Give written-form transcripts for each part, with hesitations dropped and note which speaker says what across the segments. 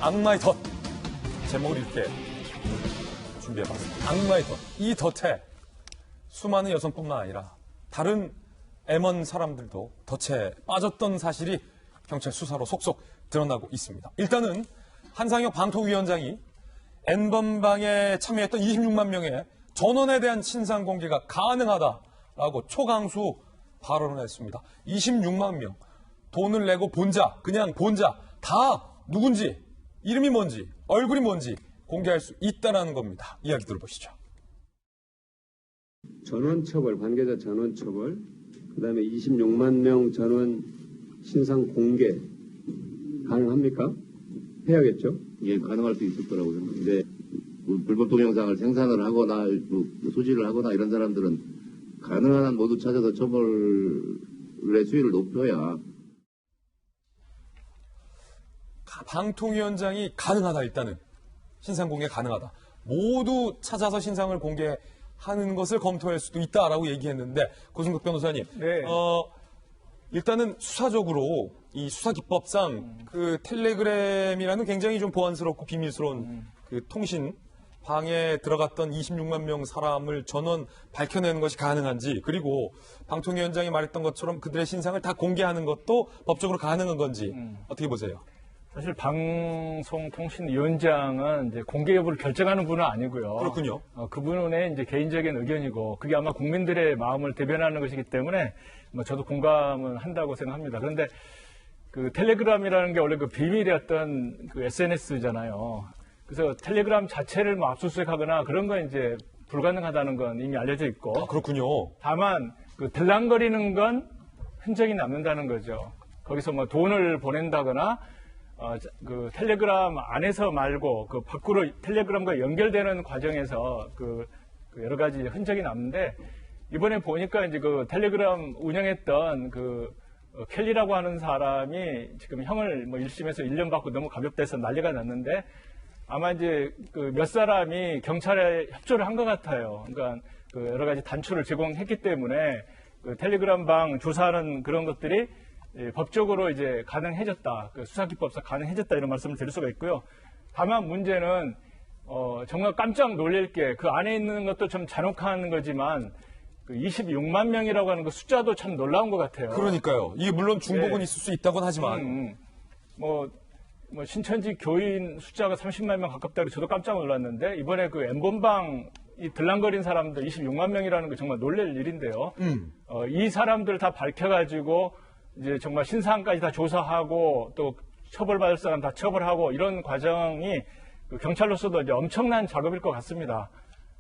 Speaker 1: 악마의 덫. 제목을 이렇게 준비해봤습니다. 악마의 덫. 이 덫에 수많은 여성뿐만 아니라 다른 M1 사람들도 덫에 빠졌던 사실이 경찰 수사로 속속 드러나고 있습니다. 일단은 한상혁 방통위원장이 N번방에 참여했던 26만 명의 전원에 대한 신상 공개가 가능하다라고 초강수 발언을 했습니다. 26만 명, 돈을 내고 본자, 그냥 본자, 다 누군지, 이름이 뭔지, 얼굴이 뭔지 공개할 수 있다는 겁니다. 이야기 들어보시죠.
Speaker 2: 전원처벌, 관계자 전원처벌, 그 다음에 26만 명 전원 신상 공개 가능합니까? 해야겠죠?
Speaker 3: 예, 가능할 수 있을 거라고 생각합니다. 불법 동영상을 생산을 하거나 소지를 하거나 이런 사람들은 가능한 한 모두 찾아서 처벌의 수위를 높여야.
Speaker 1: 방통위원장이 가능하다. 일단은 신상 공개 가능하다. 모두 찾아서 신상을 공개하는 것을 검토할 수도 있다라고 얘기했는데, 고승국 변호사님,
Speaker 4: 네.
Speaker 1: 일단은 수사적으로 이 수사기법상 그 텔레그램이라는 굉장히 좀 보안스럽고 비밀스러운 그 통신 방에 들어갔던 26만 명 사람을 전원 밝혀내는 것이 가능한지, 그리고 방통위원장이 말했던 것처럼 그들의 신상을 다 공개하는 것도 법적으로 가능한 건지 어떻게 보세요?
Speaker 4: 사실 방송통신위원장은 이제 공개 여부를 결정하는 분은 아니고요.
Speaker 1: 그렇군요.
Speaker 4: 그분의 이제 개인적인 의견이고, 그게 아마 국민들의 마음을 대변하는 것이기 때문에 뭐 저도 공감은 한다고 생각합니다. 그런데 그 텔레그램이라는 게 원래 그 비밀이었던 그 SNS잖아요. 그래서 텔레그램 자체를 뭐 압수수색하거나 그런 건 이제 불가능하다는 건 이미 알려져 있고.
Speaker 1: 아, 그렇군요.
Speaker 4: 다만 그 들락거리는 건 흔적이 남는다는 거죠. 거기서 뭐 돈을 보낸다거나 그 텔레그램 안에서 말고 그 밖으로 텔레그램과 연결되는 과정에서 그 여러 가지 흔적이 남는데, 이번에 보니까 이제 그 텔레그램 운영했던 그 켈리라고 하는 사람이 지금 형을 뭐 1심에서 1년 받고 너무 가볍다 해서 난리가 났는데, 아마 이제 그 몇 사람이 경찰에 협조를 한 것 같아요. 그러니까 그 여러 가지 단초를 제공했기 때문에 그 텔레그램 방 조사하는 그런 것들이 법적으로 이제 가능해졌다. 그 수사기법상 가능해졌다, 이런 말씀을 드릴 수가 있고요. 다만 문제는 정말 깜짝 놀랄 게, 그 안에 있는 것도 좀 잔혹한 거지만 그 26만 명이라고 하는 그 숫자도 참 놀라운 것 같아요.
Speaker 1: 그러니까요. 이게 물론 중복은
Speaker 4: 네.
Speaker 1: 있을 수 있다고는 하지만
Speaker 4: 뭐 신천지 교인 숫자가 30만 명 가깝다고 저도 깜짝 놀랐는데, 이번에 그 N번방 이 들랑거린 사람들 26만 명이라는 게 정말 놀랄 일인데요. 이 사람들 다 밝혀가지고 이제 정말 신상까지 다 조사하고 또 처벌받을 사람 다 처벌하고, 이런 과정이 그 경찰로서도 이제 엄청난 작업일 것 같습니다.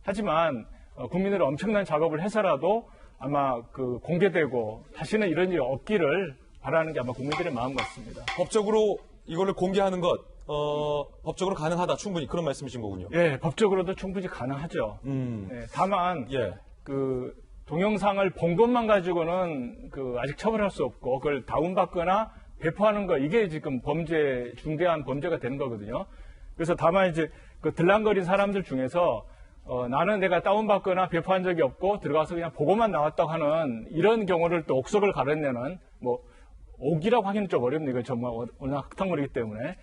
Speaker 4: 하지만 국민들은 엄청난 작업을 해서라도 아마 그 공개되고 다시는 이런 일이 없기를 바라는 게 아마 국민들의 마음 같습니다.
Speaker 1: 법적으로 이거를 공개하는 것, 법적으로 가능하다, 충분히 그런 말씀이신 거군요.
Speaker 4: 예, 법적으로도 충분히 가능하죠. 예, 다만
Speaker 1: 예.
Speaker 4: 그 동영상을 본 것만 가지고는 그 아직 처벌할 수 없고, 그걸 다운받거나 배포하는 거, 이게 지금 범죄, 중대한 범죄가 되는 거거든요. 그래서 다만 이제 그 들랑거린 사람들 중에서 나는 내가 다운받거나 배포한 적이 없고 들어가서 그냥 보고만 나왔다고 하는 이런 경우를 또 옥석을 가려내는, 뭐 옥이라고 하기는 좀 어렵네요. 이건 정말 워낙 흙탕물이기 때문에.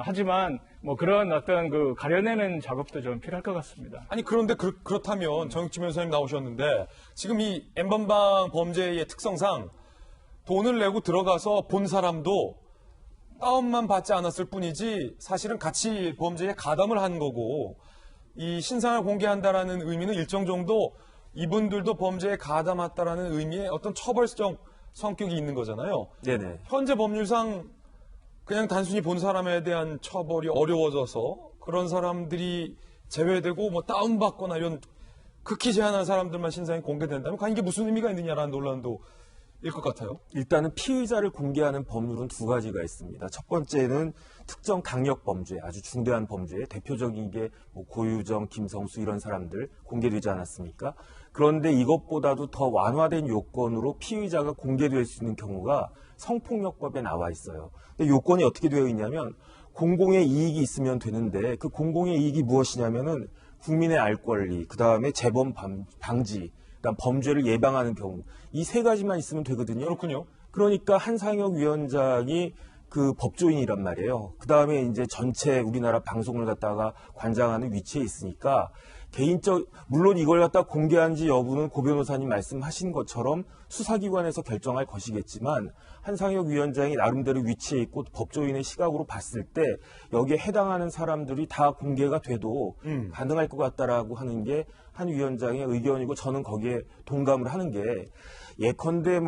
Speaker 4: 하지만 뭐 그런 어떤 그 가려내는 작업도 좀 필요할 것 같습니다.
Speaker 1: 아니, 그런데 그렇다면 정육진 변호사님 나오셨는데, 지금 이 N번방 범죄의 특성상 돈을 내고 들어가서 본 사람도 다운만 받지 않았을 뿐이지 사실은 같이 범죄에 가담을 한 거고, 이 신상을 공개한다라는 의미는 일정 정도 이분들도 범죄에 가담했다라는 의미의 어떤 처벌적 성격이 있는 거잖아요.
Speaker 5: 네네.
Speaker 1: 현재 법률상 그냥 단순히 본 사람에 대한 처벌이 어려워져서 그런 사람들이 제외되고 뭐 다운받거나 이런 극히 제한한 사람들만 신상이 공개된다면 과연 이게 무슨 의미가 있느냐라는 논란도 일 것 같아요.
Speaker 5: 일단은 피의자를 공개하는 법률은 두 가지가 있습니다. 첫 번째는 특정 강력 범죄, 아주 중대한 범죄, 대표적인 게 뭐 고유정, 김성수 이런 사람들 공개되지 않았습니까? 그런데 이것보다도 더 완화된 요건으로 피의자가 공개될 수 있는 경우가 성폭력법에 나와 있어요. 근데 요건이 어떻게 되어 있냐면 공공의 이익이 있으면 되는데, 그 공공의 이익이 무엇이냐면은 국민의 알 권리, 그 다음에 재범 방지, 그다음 범죄를 예방하는 경우, 이 세 가지만 있으면 되거든요.
Speaker 1: 그렇군요.
Speaker 5: 그러니까 한상혁 위원장이 그 법조인이란 말이에요. 그 다음에 이제 전체 우리나라 방송을 갖다가 관장하는 위치에 있으니까 물론 이걸 갖다 공개한지 여부는 고 변호사님 말씀하신 것처럼 수사기관에서 결정할 것이겠지만 한상혁 위원장이 나름대로 위치에 있고 법조인의 시각으로 봤을 때 여기에 해당하는 사람들이 다 공개가 돼도 가능할 것 같다라고 하는 게 한 위원장의 의견이고 저는 거기에 동감을 하는 게 예컨대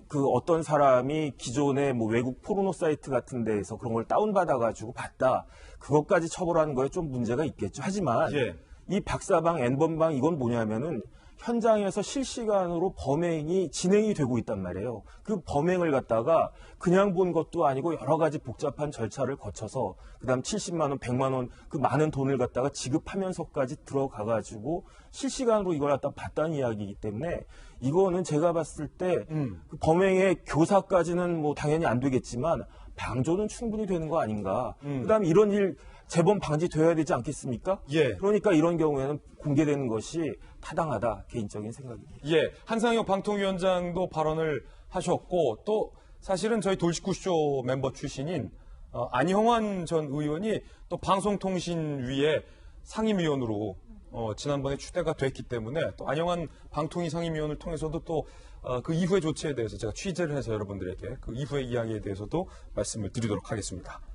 Speaker 5: 그 어떤 사람이 기존의 외국 포르노 사이트 같은 데에서 그런 걸 다운받아가지고 봤다. 그것까지 처벌하는 거에 좀 문제가 있겠죠. 하지만
Speaker 1: 예.
Speaker 5: 이 박사방, N번방 이건 뭐냐면은 현장에서 실시간으로 범행이 진행이 되고 있단 말이에요. 그 범행을 갖다가 그냥 본 것도 아니고 여러 가지 복잡한 절차를 거쳐서 그다음 70만 원, 100만 원 그 많은 돈을 갖다가 지급하면서까지 들어가가지고 실시간으로 이걸 갖다 봤다는 이야기이기 때문에 이거는 제가 봤을 때 그 범행의 교사까지는 당연히 안 되겠지만 방조는 충분히 되는 거 아닌가. 그다음에 이런 일 재범 방지돼야 되지 않겠습니까?
Speaker 1: 예.
Speaker 5: 그러니까 이런 경우에는 공개되는 것이 타당하다 개인적인 생각입니다.
Speaker 1: 예, 한상혁 방통위원장도 발언을 하셨고 또 사실은 저희 돌직구쇼 멤버 출신인 안형환 전 의원이 또 방송통신위의 상임위원으로 지난번에 추대가 됐기 때문에 또 안형환 방통위 상임위원을 통해서도 또 그 이후의 조치에 대해서 제가 취재를 해서 여러분들에게 그 이후의 이야기에 대해서도 말씀을 드리도록 하겠습니다.